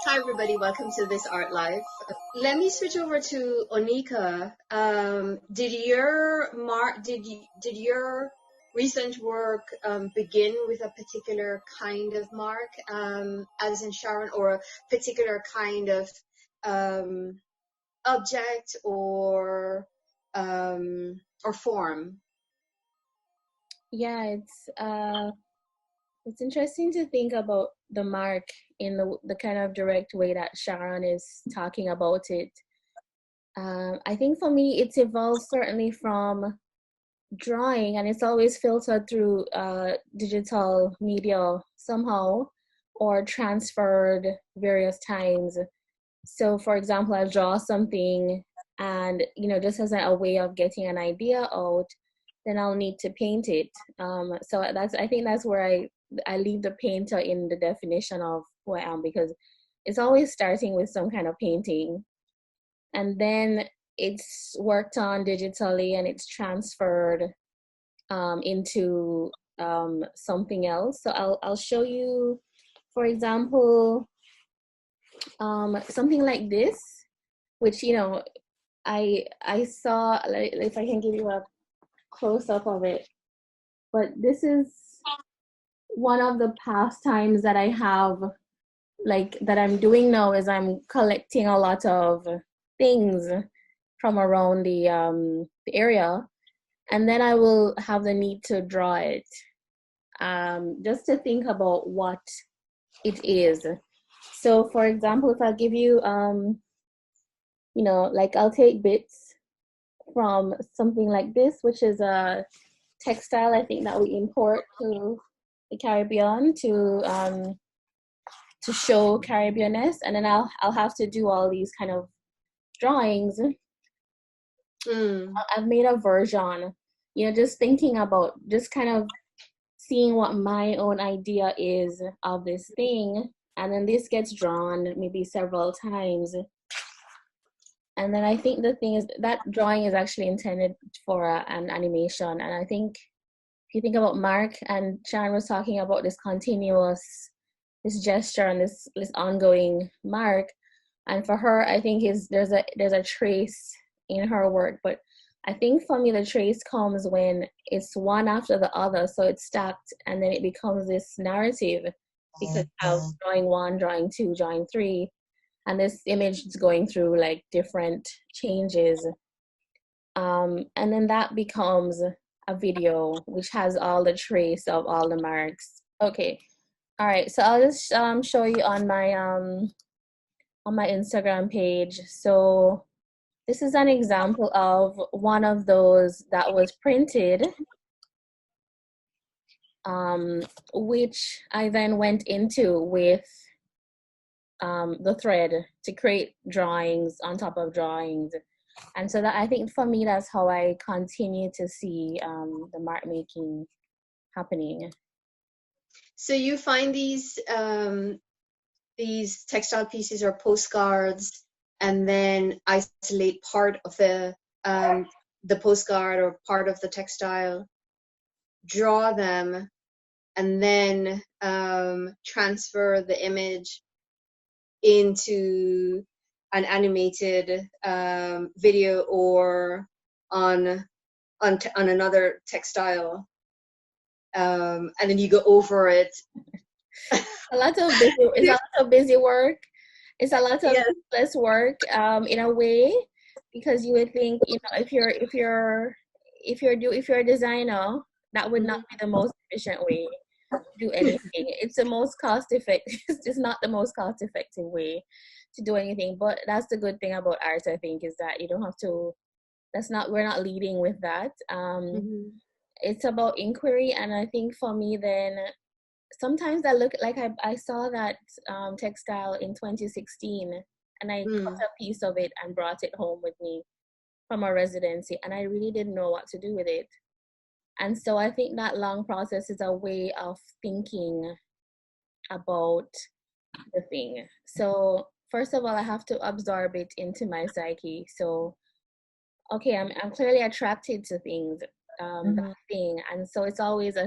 Hi everybody, welcome to this art life. Let me switch over to Oneika. Did your recent work begin with a particular kind of mark, as in Sharon, or a particular kind of um, object or form? Yeah, it's interesting to think about the mark in the kind of direct way that Sharon is talking about it. I think for me, it's evolved certainly from drawing, and it's always filtered through digital media somehow, or transferred various times. So, for example, I draw something, and just as a way of getting an idea out, then I'll need to paint it. So I think that's where I leave the painter in the definition of who I am, because it's always starting with some kind of painting, and then it's worked on digitally and it's transferred into something else. So I'll show you, for example, something like this, which I saw, like, if I can give you a close up of it. But this is one of the pastimes that I have, like, that I'm doing now, is I'm collecting a lot of things from around the area, and then I will have the need to draw it, just to think about what it is. So, for example, if I give you, like, I'll take bits from something like this, which is a textile, I think, that we import to the Caribbean to show Caribbeanness, and then I'll have to do all these kind of drawings. I've made a version, just thinking about, just kind of seeing what my own idea is of this thing, and then this gets drawn maybe several times. And then I think the thing is that drawing is actually intended for an animation. And I think if you think about Mark, and Sharon was talking about this gesture and this ongoing mark. And for her, I think there's a trace in her work. But I think for me, the trace comes when it's one after the other. So it's stacked, and then it becomes this narrative, because I have drawing 1, drawing 2, drawing 3. And this image is going through like different changes. And then that becomes a video, which has all the trace of all the marks. Okay. All right. So I'll just show you on my Instagram page. So this is an example of one of those that was printed, which I then went into with the thread to create drawings on top of drawings. And so that, I think for me, that's how I continue to see the mark making happening. So you find these textile pieces or postcards, and then isolate part of the postcard or part of the textile, draw them, and then transfer the image into an animated video or on another textile, and then you go over it. It's a lot of busy work. It's a lot of useless work, in a way, because you would think, if you're a designer, that would not be the most efficient way to do anything. It's the most cost effective. It's not the most cost effective way to do anything. But that's the good thing about art, I think, is that you don't have to. We're not leading with that. It's about inquiry, and I think for me, then sometimes I look like I saw that textile in 2016, and I cut a piece of it and brought it home with me from a residency, and I really didn't know what to do with it. And so I think that long process is a way of thinking about the thing. So first of all, I have to absorb it into my psyche. So, okay, I'm clearly attracted to things, that thing. And so it's always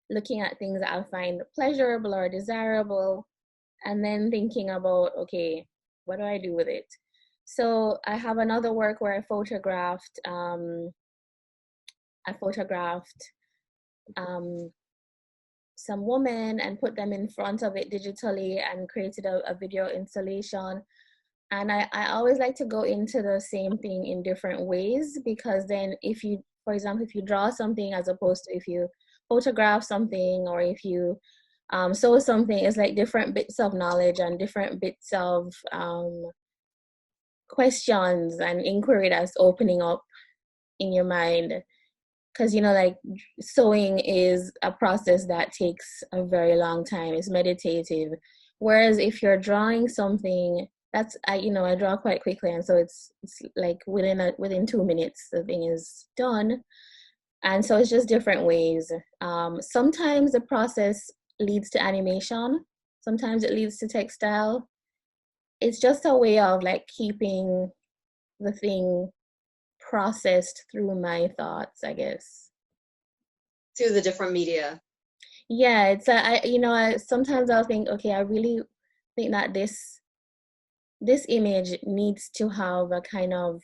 looking at things that I find pleasurable or desirable, and then thinking about, okay, what do I do with it? So I have another work where I photographed um, some women and put them in front of it digitally and created a video installation. And I always like to go into the same thing in different ways, because then if you, for example, if you draw something as opposed to if you photograph something, or if you sew something, it's like different bits of knowledge and different bits of questions and inquiry that's opening up in your mind. Because like sewing is a process that takes a very long time. It's meditative. Whereas if you're drawing something, that's I draw quite quickly, and so it's like within 2 minutes the thing is done. And so it's just different ways. Sometimes the process leads to animation. Sometimes it leads to textile. It's just a way of like keeping the thing processed through my thoughts, I guess. Through the different media. Yeah, it's I sometimes I'll think, okay, I really think that this image needs to have a kind of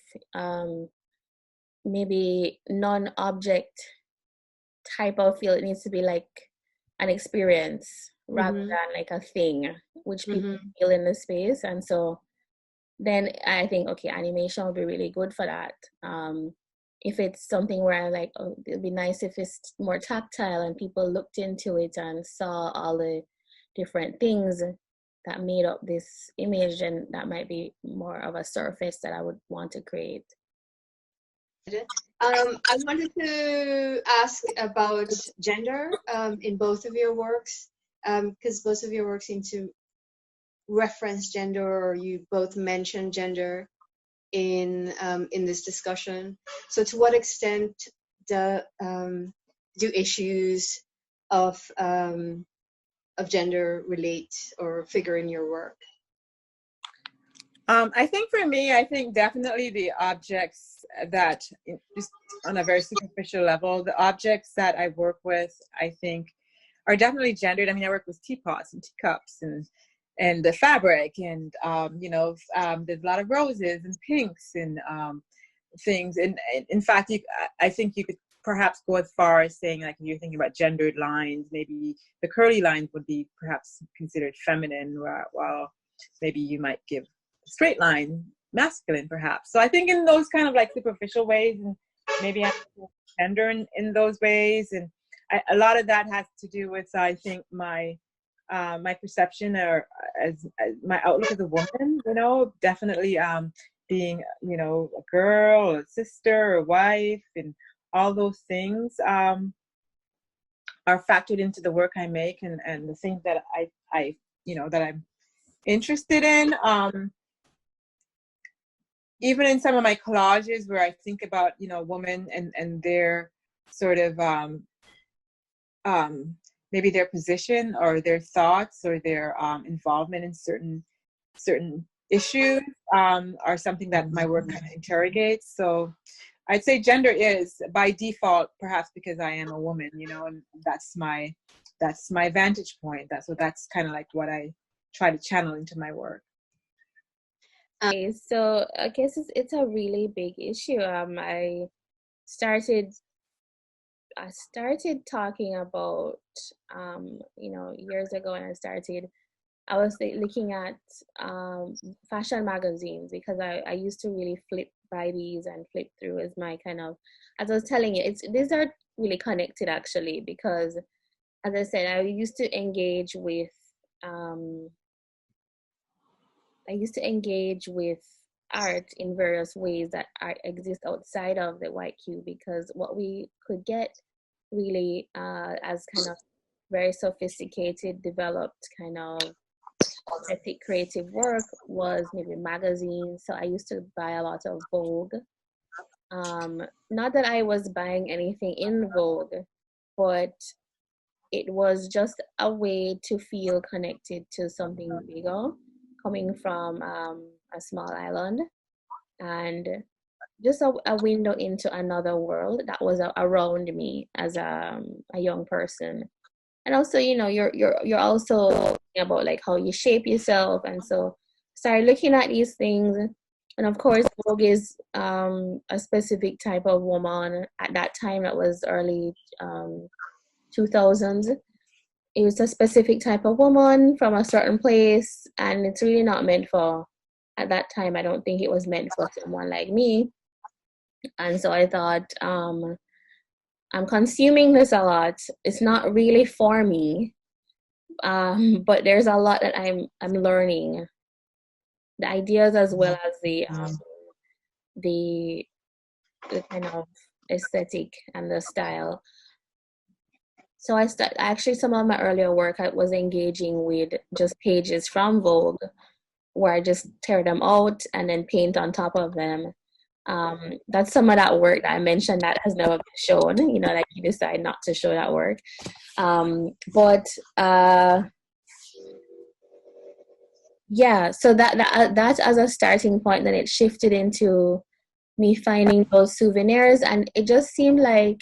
maybe non-object type of feel. It needs to be like an experience rather Mm-hmm. than like a thing which people Mm-hmm. feel in the space. And so then I think, okay, animation would be really good for that. If it's something where I'm like, oh, it'd be nice if it's more tactile and people looked into it and saw all the different things that made up this image, and that might be more of a surface that I would want to create. I wanted to ask about gender in both of your works, because both of your works seem to reference gender, or you both mention gender in this discussion. So, to what extent do issues of gender relate or figure in your work? I think for me, I think definitely the objects that, just on a very superficial level, the objects that I work with, I think, are definitely gendered. I mean, I work with teapots and teacups and the fabric, and there's a lot of roses and pinks and things. And in fact, I think you could perhaps go as far as saying, like, if you're thinking about gendered lines, maybe the curly lines would be perhaps considered feminine, while maybe you might give straight line masculine, perhaps. So I think in those kind of like superficial ways, and maybe I'm gender in those ways, and a lot of that has to do with, I think, my perception, or as my outlook as a woman. Definitely being a girl, a sister, a wife, and all those things are factored into the work I make, and the things that I that I'm interested in. Even in some of my collages where I think about, women and their sort of maybe their position or their thoughts or their involvement in certain issues are something that my work kind of interrogates. So I'd say gender is by default, perhaps because I am a woman, and that's my vantage point. That's kind of like what I try to channel into my work. Okay, so I guess it's a really big issue. I started talking about years ago when I was looking at fashion magazines, because I used to really flip by these and flip through as my kind of, as I was telling you, these are really connected actually, because as I said, I used to engage with art in various ways that exist outside of the white cube, because what we could get really as kind of very sophisticated, developed kind of aesthetic creative work was maybe magazines. So I used to buy a lot of Vogue. Not that I was buying anything in Vogue, but it was just a way to feel connected to something bigger, coming from a small island, and just a window into another world that was around me as a young person. and also, you know, you're also thinking about like how you shape yourself, and so started looking at these things. And of course, Vogue is a specific type of woman at that time. That was early 2000s. It was a specific type of woman from a certain place, and it's really not meant for, at that time, I don't think it was meant for someone like me. And so I thought, I'm consuming this a lot. It's not really for me, but there's a lot that I'm learning, the ideas as well as the kind of aesthetic and the style. So actually, some of my earlier work, I was engaging with just pages from Vogue, where I just tear them out and then paint on top of them. That's some of that work that I mentioned that has never been shown, you know, like you decide not to show that work. But yeah, so that's as a starting point. Then it shifted into me finding those souvenirs, and it just seemed like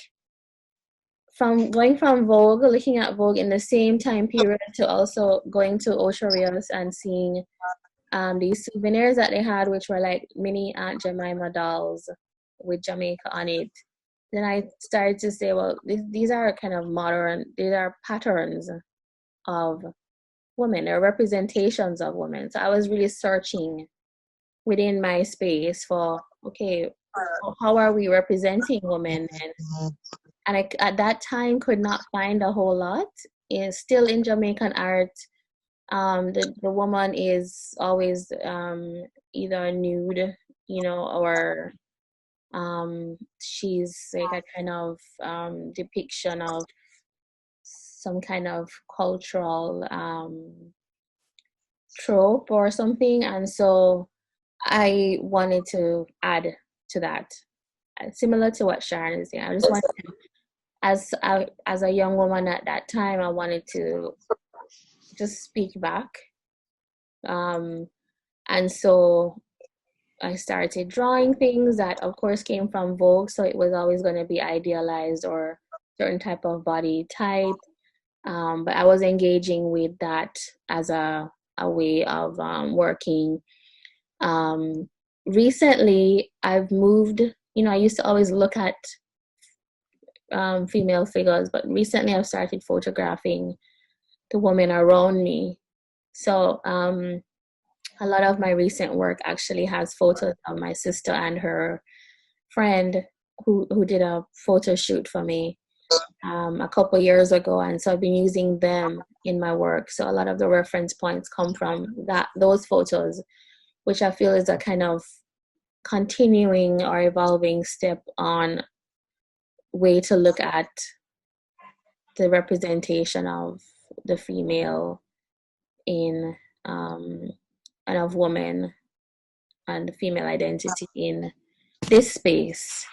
from going from Vogue, looking at Vogue in the same time period, to also going to Ocho Rios and seeing these souvenirs that they had, which were like mini Aunt Jemima dolls with Jamaica on it. Then I started to say, well, these are kind of modern, these are patterns of women, or representations of women. So I was really searching within my space for, okay, how are we representing women? And I, at that time, could not find a whole lot. Still in Jamaican art, the woman is always either nude, you know, or she's like a kind of depiction of some kind of cultural trope or something. And so I wanted to add to that, similar to what Sharon is saying. I just wanted to, as a young woman at that time, I wanted to just speak back. And so I started drawing things that, of course, came from Vogue. So it was always going to be idealized or certain type of body type. But I was engaging with that as a way of working. Recently, I've moved, you know, I used to always look at female figures, but recently I've started photographing the women around me. So a lot of my recent work actually has photos of my sister and her friend who did a photo shoot for me a couple years ago, and so I've been using them in my work. So a lot of the reference points come from those photos, which I feel is a kind of continuing or evolving step on way to look at the representation of the female in and of women and female identity in this space.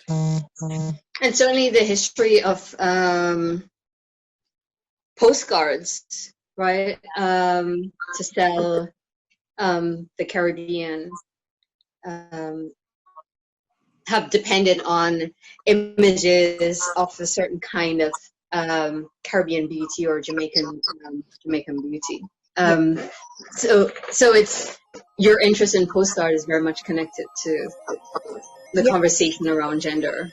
And certainly the history of postcards, right, to sell the Caribbean, have depended on images of a certain kind of Caribbean beauty or Jamaican beauty. So it's, your interest in postcard is very much connected to the conversation around gender.